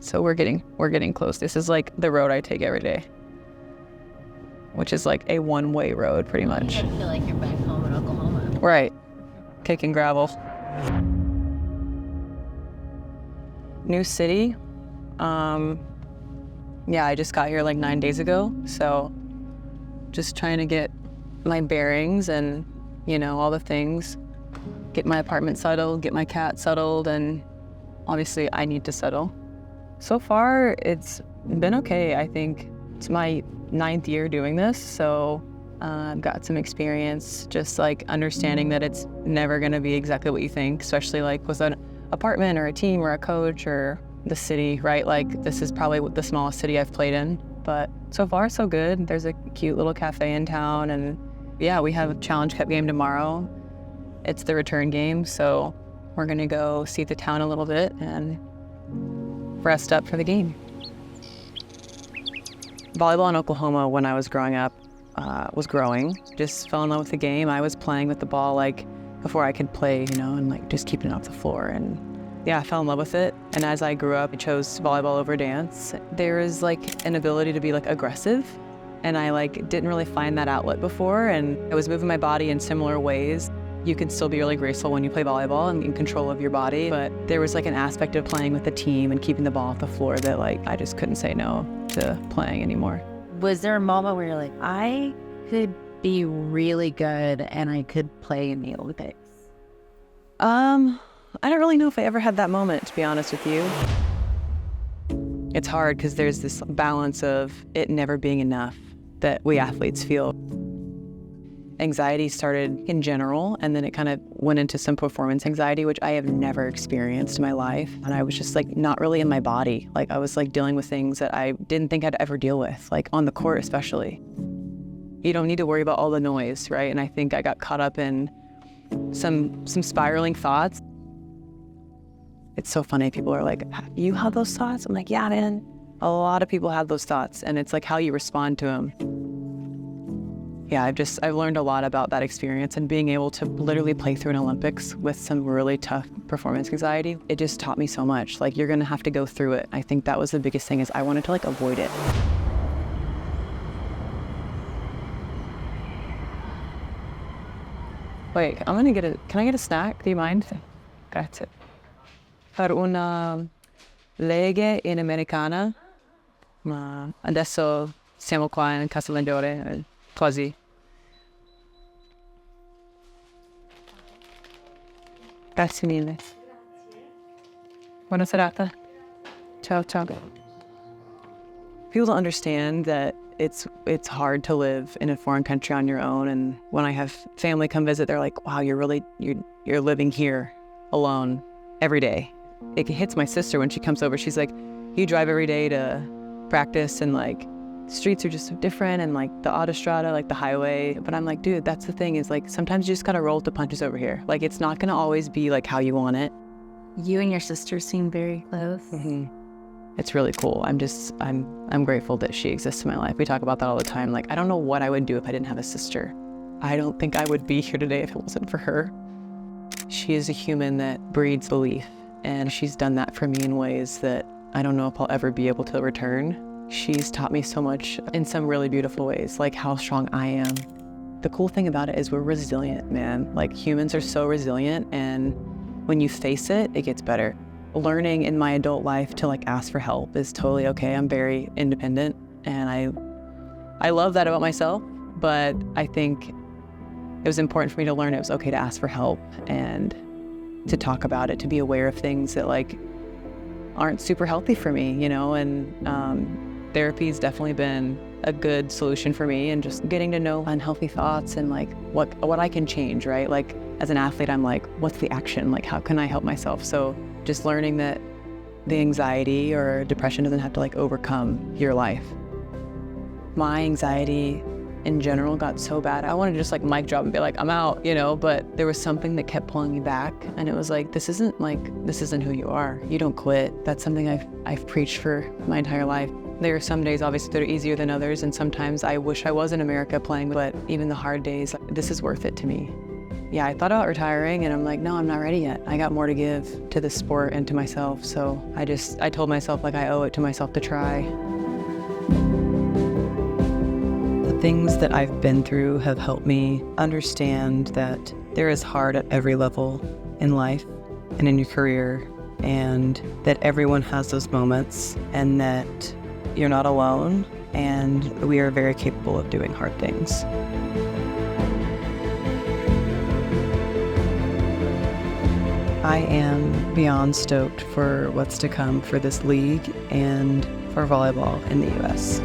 So we're getting close. This is like the road I take every day, which is like a one-way road pretty much. I feel like you're back home in Oklahoma. Right. Kicking gravel. New city. Yeah, I just got here like 9 days ago. So just trying to get my bearings and, you know, all the things. Get my apartment settled, get my cat settled, and obviously I need to settle. So far, it's been okay. I think it's my 9th year doing this, so I've got some experience just like understanding that it's never gonna be exactly what you think, especially like with an apartment or a team or a coach or the city, right? Like this is probably the smallest city I've played in, but so far so good. There's a cute little cafe in town, and yeah, we have a Challenge Cup game tomorrow. It's the return game, so we're gonna go see the town a little bit and rest up for the game. Volleyball in Oklahoma when I was growing up was growing. Just fell in love with the game. I was playing with the ball like before I could play, you know, and like just keeping it off the floor. And yeah, I fell in love with it. And as I grew up, I chose volleyball over dance. There is like an ability to be like aggressive, and I like didn't really find that outlet before. And I was moving my body in similar ways. You can still be really graceful when you play volleyball and in control of your body, but there was like an aspect of playing with the team and keeping the ball off the floor that like I just couldn't say no to playing anymore. Was there a moment where you're like, I could be really good and I could play in the Olympics? I don't really know if I ever had that moment, to be honest with you. It's hard because there's this balance of it never being enough that we athletes feel. Anxiety started in general, and then it kind of went into some performance anxiety, which I have never experienced in my life. And I was just like not really in my body. Like I was like dealing with things that I didn't think I'd ever deal with, like on the court especially. You don't need to worry about all the noise, right? And I think I got caught up in some spiraling thoughts. It's so funny. People are like, you have those thoughts? I'm like, yeah, man. A lot of people have those thoughts, and it's like how you respond to them. Yeah, I've learned a lot about that experience, and being able to literally play through an Olympics with some really tough performance anxiety. It just taught me so much. Like, you're gonna have to go through it. I think that was the biggest thing, is I wanted to like avoid it. Wait, can I get a snack? Do you mind? Grazie. Per una leghe in americana, ma adesso siamo qua in Castellandore, quasi. Grazie mille. Buona serata. Ciao, ciao. People don't understand that it's hard to live in a foreign country on your own, and when I have family come visit, they're like, wow, you're living here alone every day. It hits my sister when she comes over. She's like, you drive every day to practice, and like streets are just so different, and like the autostrada, like the highway. But I'm like, dude, that's the thing, is like sometimes you just gotta roll with the punches over here. Like it's not gonna always be like how you want it. You and your sister seem very close. Mm-hmm. It's really cool. I'm grateful that she exists in my life. We talk about that all the time. Like, I don't know what I would do if I didn't have a sister. I don't think I would be here today if it wasn't for her. She is a human that breeds belief, and she's done that for me in ways that I don't know if I'll ever be able to return. She's taught me so much in some really beautiful ways, like how strong I am. The cool thing about it is we're resilient, man. Like, humans are so resilient, and when you face it, it gets better. Learning in my adult life to like ask for help is totally okay. I'm very independent, and I love that about myself, but I think it was important for me to learn it was okay to ask for help and to talk about it, to be aware of things that like aren't super healthy for me, you know, and therapy's definitely been a good solution for me, and just getting to know unhealthy thoughts and like what I can change, right? Like as an athlete, I'm like, what's the action? Like, how can I help myself? So just learning that the anxiety or depression doesn't have to like overcome your life. My anxiety in general got so bad, I wanted to just like mic drop and be like, I'm out, you know, but there was something that kept pulling me back, and it was like, this isn't who you are. You don't quit. That's something I've preached for my entire life. There are some days obviously that are easier than others, and sometimes I wish I was in America playing, but even the hard days, this is worth it to me. Yeah, I thought about retiring and I'm like, no, I'm not ready yet. I got more to give to this sport and to myself. So I told myself like I owe it to myself to try. The things that I've been through have helped me understand that there is hard at every level in life and in your career, and that everyone has those moments, and that you're not alone, and we are very capable of doing hard things. I am beyond stoked for what's to come for this league and for volleyball in the U.S.